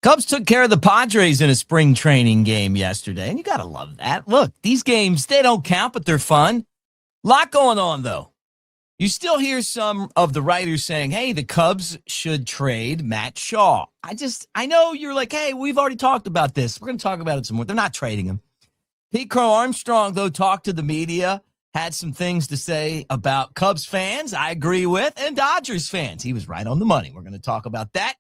Cubs took care of the Padres in a spring training game yesterday, and you got to love that. Look, these games, they don't count, but they're fun. Lot going on, though. You still hear some of the writers saying, hey, the Cubs should trade Matt Shaw. I know you're like, hey, we've already talked about this. We're going to talk about it some more. They're not trading him. Pete Crow-Armstrong, though, talked to the media, had some things to say about Cubs fans, I agree with, and Dodgers fans. He was right on the money. We're going to talk about that.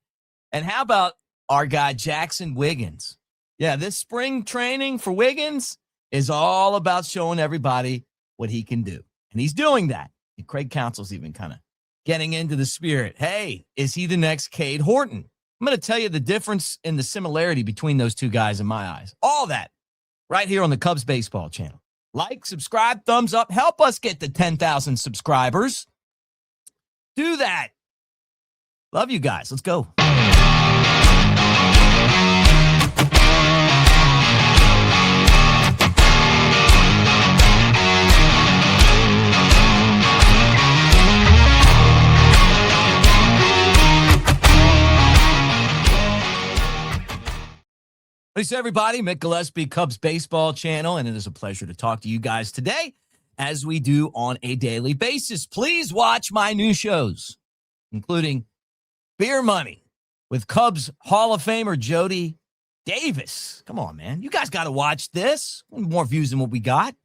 And how about our guy, Jaxson Wiggins? Yeah, this spring training for Wiggins is all about showing everybody what he can do. And he's doing that. And Craig Counsell's even kind of getting into the spirit. Hey, is he the next Cade Horton? I'm going to tell you the difference in the similarity between those two guys in my eyes. All that right here on the Cubs Baseball channel. Like, subscribe, thumbs up. Help us get to 10,000 subscribers. Do that. Love you guys. Let's go. Thanks, everybody. Mick Gillespie, Cubs Baseball Channel, and it is a pleasure to talk to you guys today, as we do on a daily basis. Please watch my new shows, including Beer Money with Cubs Hall of Famer Jody Davis. Come on, man. You guys got to watch this. More views than what we got.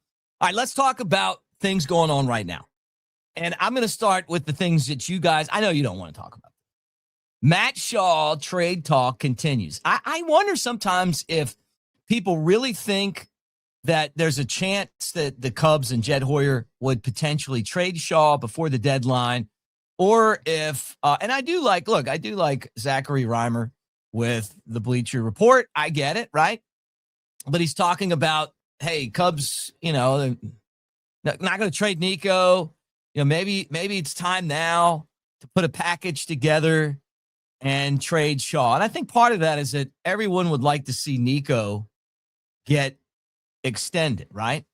All right, let's talk about things going on right now. And I'm going to start with the things that you guys, I know you don't want to talk about. Matt Shaw trade talk continues. I wonder sometimes if people really think that there's a chance that the Cubs and Jed Hoyer would potentially trade Shaw before the deadline, or if, and I do like Zachary Reimer with the Bleacher Report. I get it, right? But he's talking about, hey, Cubs, they're not going to trade Nico. Maybe it's time now to put a package together and trade Shaw. And I think part of that is that everyone would like to see Nico get extended, right?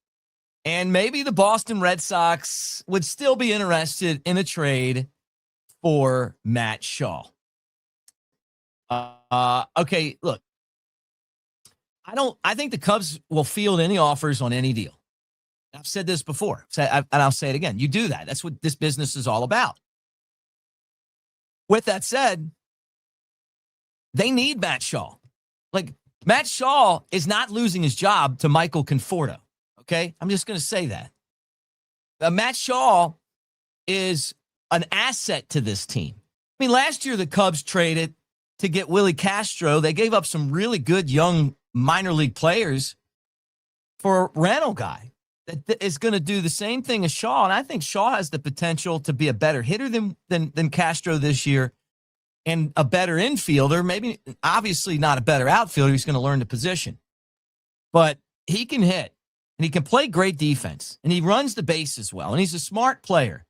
And maybe the Boston Red Sox would still be interested in a trade for Matt Shaw. Okay, look. I think the Cubs will field any offers on any deal. I've said this before, and I'll say it again. You do that. That's what this business is all about. With that said, they need Matt Shaw. Like, Matt Shaw is not losing his job to Michael Conforto, okay? I'm just going to say that. Matt Shaw is an asset to this team. I mean, last year the Cubs traded to get Willie Castro. They gave up some really good young minor league players for a rental guy that is going to do the same thing as Shaw. And I think Shaw has the potential to be a better hitter than Castro this year, and a better infielder, maybe obviously not a better outfielder. He's going to learn the position. But he can hit, and he can play great defense, and he runs the bases well, and he's a smart player.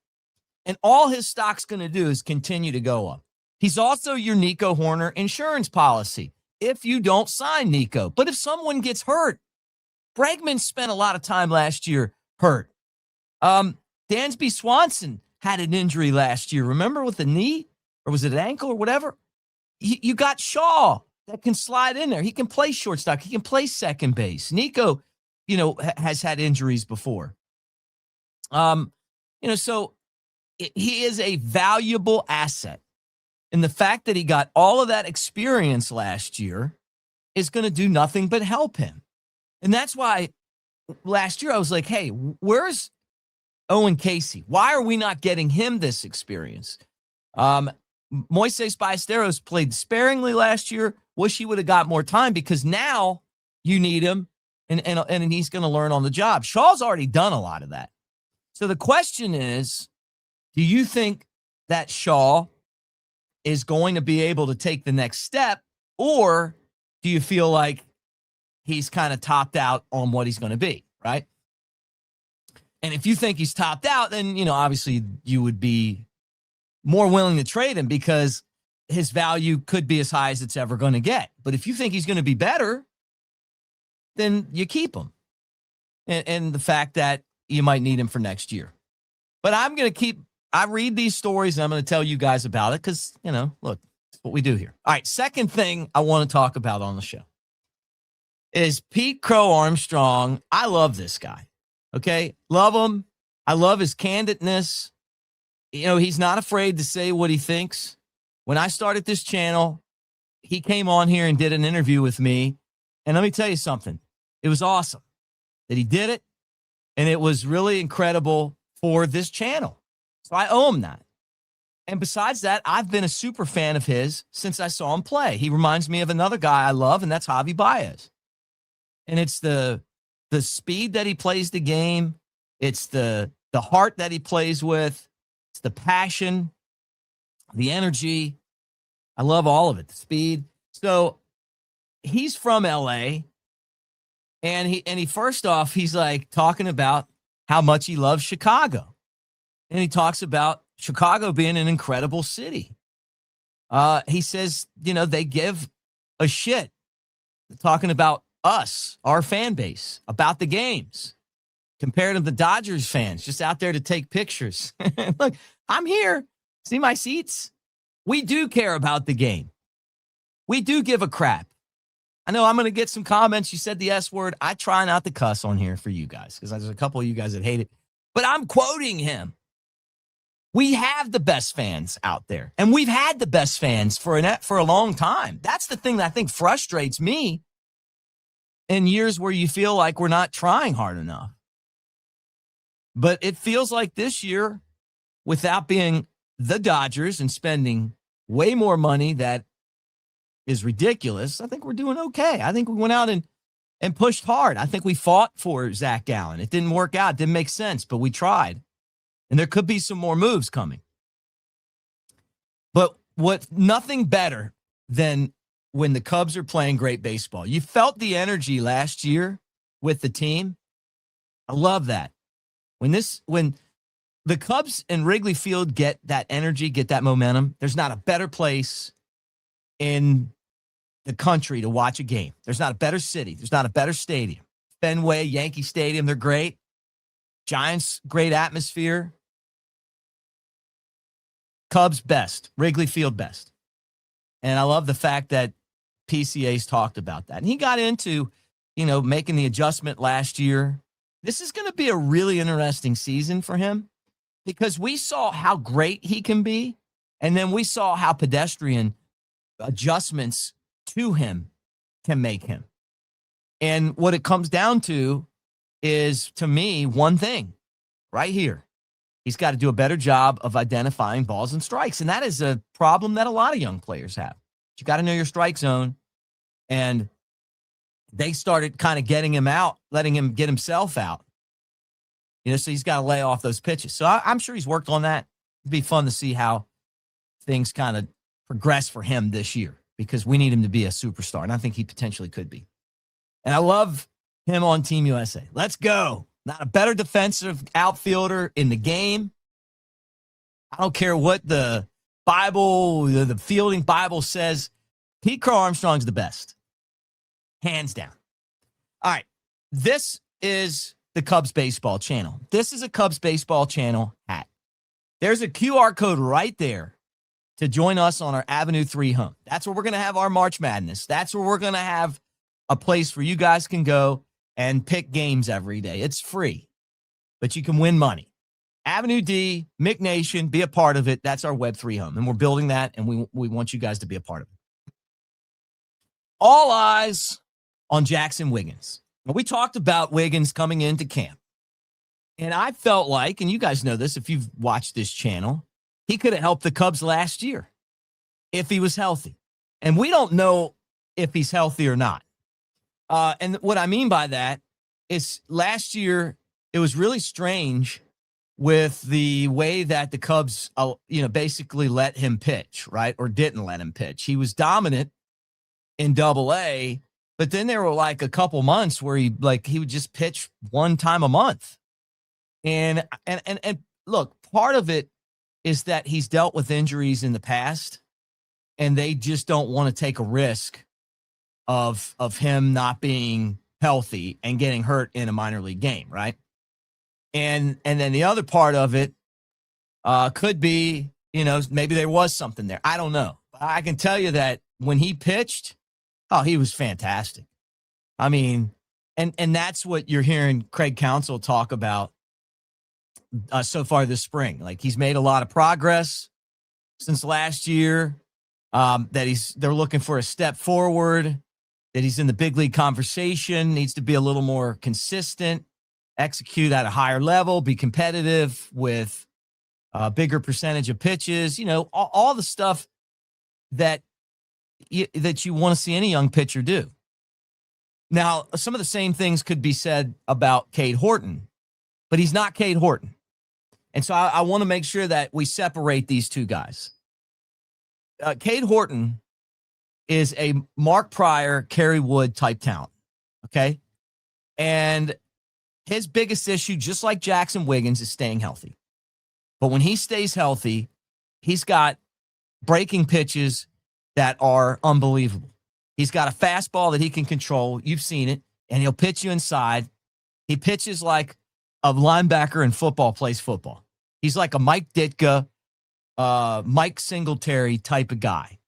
And all his stock's going to do is continue to go up. He's also your Nico Horner insurance policy if you don't sign Nico. But if someone gets hurt, Bregman spent a lot of time last year hurt. Dansby Swanson had an injury last year. Remember, with the knee? Or was it an ankle or whatever? You got Shaw that can slide in there. He can play shortstop. He can play second base. Nico, has had injuries before. So he is a valuable asset. And the fact that he got all of that experience last year is going to do nothing but help him. And that's why last year I was like, hey, where's Owen Casey? Why are we not getting him this experience? Moises Ballesteros played sparingly last year. Wish he would have got more time, because now you need him, and he's going to learn on the job. Shaw's already done a lot of that. So the question is, do you think that Shaw is going to be able to take the next step, or do you feel like he's kind of topped out on what he's going to be, right? And if you think he's topped out, then, obviously you would be more willing to trade him, because his value could be as high as it's ever going to get. But if you think he's going to be better, then you keep him. And the fact that you might need him for next year. But I read these stories, and I'm going to tell you guys about it because, look, what we do here. All right, second thing I want to talk about on the show is Pete Crow-Armstrong. I love this guy, okay? Love him. I love his candidness. You know, he's not afraid to say what he thinks. When I started this channel, he came on here and did an interview with me. And let me tell you something. It was awesome that he did it. And it was really incredible for this channel. So I owe him that. And besides that, I've been a super fan of his since I saw him play. He reminds me of another guy I love, and that's Javi Baez. And it's the speed that he plays the game. It's the heart that he plays with. It's the passion, the energy. I love all of it, the speed. So he's from LA. And he first off, he's like talking about how much he loves Chicago. And he talks about Chicago being an incredible city. He says, you know, they give a shit talking about us, our fan base, about the games, compared to the Dodgers fans just out there to take pictures. Look, I'm here. See my seats? We do care about the game. We do give a crap. I know I'm going to get some comments. You said the S word. I try not to cuss on here for you guys because there's a couple of you guys that hate it. But I'm quoting him. We have the best fans out there, and we've had the best fans for a long time. That's the thing that I think frustrates me in years where you feel like we're not trying hard enough. But it feels like this year, without being the Dodgers and spending way more money that is ridiculous, I think we're doing okay. I think we went out and pushed hard. I think we fought for Zach Gallen. It didn't work out. It didn't make sense, but we tried. And there could be some more moves coming. But nothing better than when the Cubs are playing great baseball. You felt the energy last year with the team. I love that. When the Cubs and Wrigley Field get that energy, get that momentum, there's not a better place in the country to watch a game. There's not a better city. There's not a better stadium. Fenway, Yankee Stadium, they're great. Giants, great atmosphere. Cubs, best. Wrigley Field, best. And I love the fact that PCA's talked about that. And he got into, you know, making the adjustment last year. This is going to be a really interesting season for him because we saw how great he can be, and then we saw how pedestrian adjustments to him can make him. And what it comes down to is, to me, one thing right here. He's got to do a better job of identifying balls and strikes. And that is a problem that a lot of young players have. You got to know your strike zone. And they started kind of getting him out, letting him get himself out. You know, so he's got to lay off those pitches. So I'm sure he's worked on that. It'd be fun to see how things kind of progress for him this year because we need him to be a superstar. And I think he potentially could be. And I love him on Team USA. Let's go. Not a better defensive outfielder in the game. I don't care what the Bible, the fielding Bible says. Pete Crow-Armstrong's the best. Hands down. All right. This is the Cubs baseball channel. This is a Cubs baseball channel hat. There's a QR code right there to join us on our Avenue 3 home. That's where we're going to have our March Madness. That's where we're going to have a place where you guys can go and pick games every day. It's free, but you can win money. Avenue D, Mick Nation, be a part of it. That's our Web3 home, and we're building that, and we want you guys to be a part of it. All eyes on Jaxson Wiggins. Now, we talked about Wiggins coming into camp, and I felt like, and you guys know this if you've watched this channel, he could have helped the Cubs last year if he was healthy. And we don't know if he's healthy or not. And what I mean by that is last year, it was really strange with the way that the Cubs, basically let him pitch, right? Or didn't let him pitch. He was dominant in Double-A, but then there were like a couple months where he would just pitch one time a month. And look, part of it is that he's dealt with injuries in the past, and they just don't want to take a risk of him not being healthy and getting hurt in a minor league game, right? And then the other part of it could be, maybe there was something there. I don't know. I can tell you that when he pitched, oh, he was fantastic. I mean, and that's what you're hearing Craig Counsell talk about so far this spring. Like, he's made a lot of progress since last year. That they're looking for a step forward. That he's in the big league conversation. Needs to be a little more consistent, execute at a higher level, be competitive with a bigger percentage of pitches. You know, all the stuff that you want to see any young pitcher do. Now, some of the same things could be said about Cade Horton, but he's not Cade Horton. And so I want to make sure that we separate these two guys. Cade Horton is a Mark Pryor, Kerry Wood type talent, okay? And his biggest issue, just like Jaxson Wiggins, is staying healthy. But when he stays healthy, he's got breaking pitches that are unbelievable. He's got a fastball that he can control. You've seen it, and he'll pitch you inside. He pitches like a linebacker in football plays football. He's like a Mike Ditka, Mike Singletary type of guy.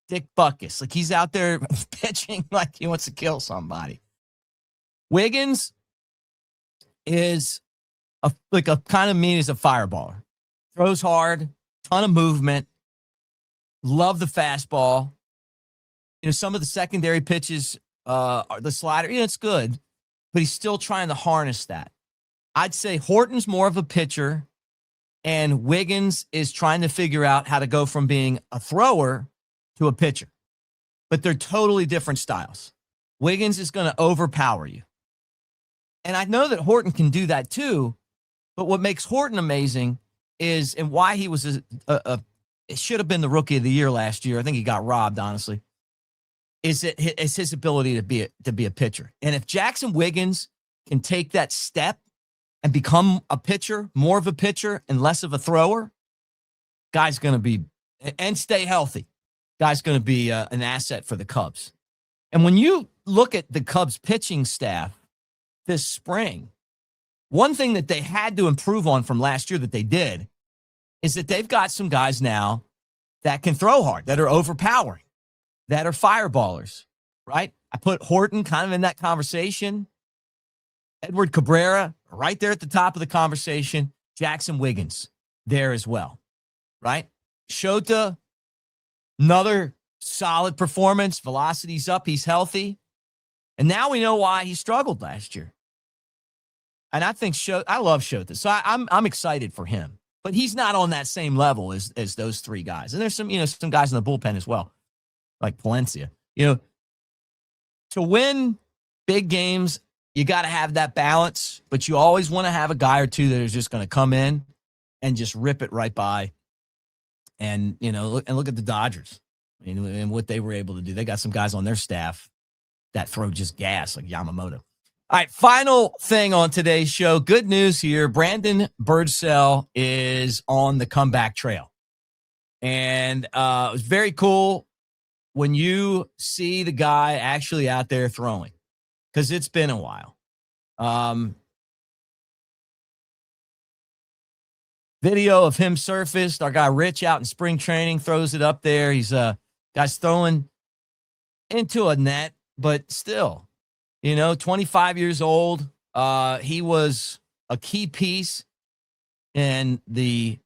Dick Butkus. Like, he's out there pitching like he wants to kill somebody. Wiggins is a kind of mean as a fireballer. Throws hard, ton of movement. Love the fastball. You know, some of the secondary pitches, the slider, you know, it's good, but he's still trying to harness that. I'd say Horton's more of a pitcher, and Wiggins is trying to figure out how to go from being a thrower to a pitcher. But they're totally different styles. Wiggins is going to overpower you. And I know that Horton can do that too, but what makes Horton amazing is, and why he was it should have been the rookie of the year last year. I think he got robbed, honestly. It's his ability to be a pitcher. And if Jaxson Wiggins can take that step and become a pitcher, more of a pitcher and less of a thrower, guy's going to be, and stay healthy, guy's going to be an asset for the Cubs. And when you look at the Cubs pitching staff this spring, one thing that they had to improve on from last year that they did is that they've got some guys now that can throw hard, that are overpowering, that are fireballers, right? I put Horton kind of in that conversation. Edward Cabrera right there at the top of the conversation. Jaxson Wiggins there as well, right? Shota, another solid performance. Velocity's up. He's healthy. And now we know why he struggled last year. And I think I love Shota. So I'm excited for him. But he's not on that same level as those three guys. And there's some guys in the bullpen as well, like Palencia. You know, to win big games, you got to have that balance, but you always want to have a guy or two that is just going to come in and just rip it right by. And, you know, look at the Dodgers and what they were able to do. They got some guys on their staff that throw just gas, like Yamamoto. All right, final thing on today's show. Good news here. Brandon Birdsell is on the comeback trail. And it was very cool when you see the guy actually out there throwing, because it's been a while. Video of him surfaced. Our guy Rich out in spring training throws it up there. He's guy's throwing into a net, but still, you know, 25 years old. He was a key piece in the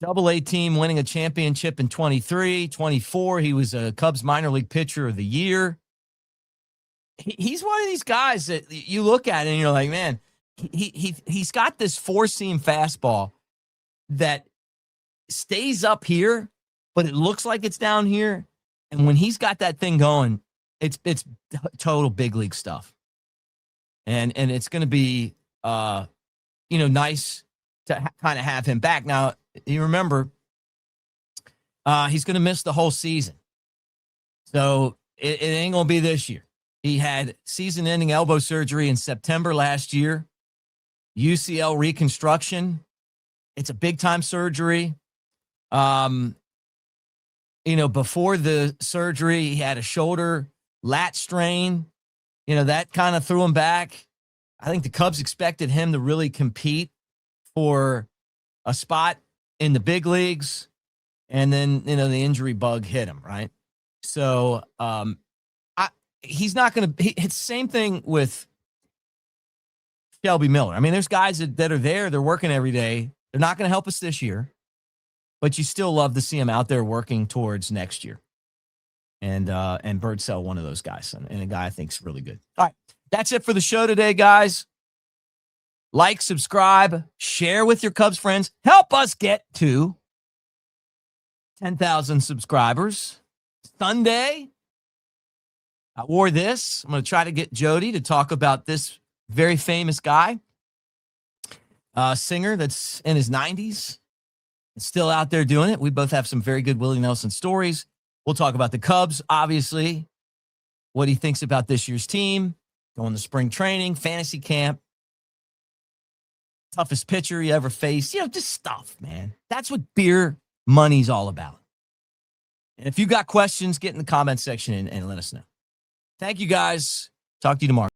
Double-A team winning a championship in 23, 24. He was a Cubs minor league pitcher of the year. He's one of these guys that you look at and you're like, man, he's got this four-seam fastball that stays up here, but it looks like it's down here. And when he's got that thing going, it's total big league stuff. And it's going to be, nice to kind of have him back. Now, you remember, he's going to miss the whole season. So it ain't going to be this year. He had season-ending elbow surgery in September last year, UCL reconstruction. It's a big-time surgery. Before the surgery, he had a shoulder lat strain. You know, that kind of threw him back. I think the Cubs expected him to really compete for a spot in the big leagues. And then, the injury bug hit him, right? So he's not going to – it's the same thing with Shelby Miller. I mean, there's guys that are there. They're working every day. They're not going to help us this year, but you still love to see them out there working towards next year. And Birdsell, one of those guys, and a guy I think is really good. All right, that's it for the show today, guys. Like, subscribe, share with your Cubs friends. Help us get to 10,000 subscribers. Sunday, I wore this. I'm going to try to get Jody to talk about this very famous guy, singer that's in his 90s, still out there doing it. We both have some very good Willie Nelson stories. We'll talk about the Cubs, obviously, what he thinks about this year's team, going to spring training, fantasy camp, toughest pitcher he ever faced, just stuff, man. That's what beer money's all about. And if you got questions, get in the comment section and let us know. Thank you, guys. Talk to you tomorrow.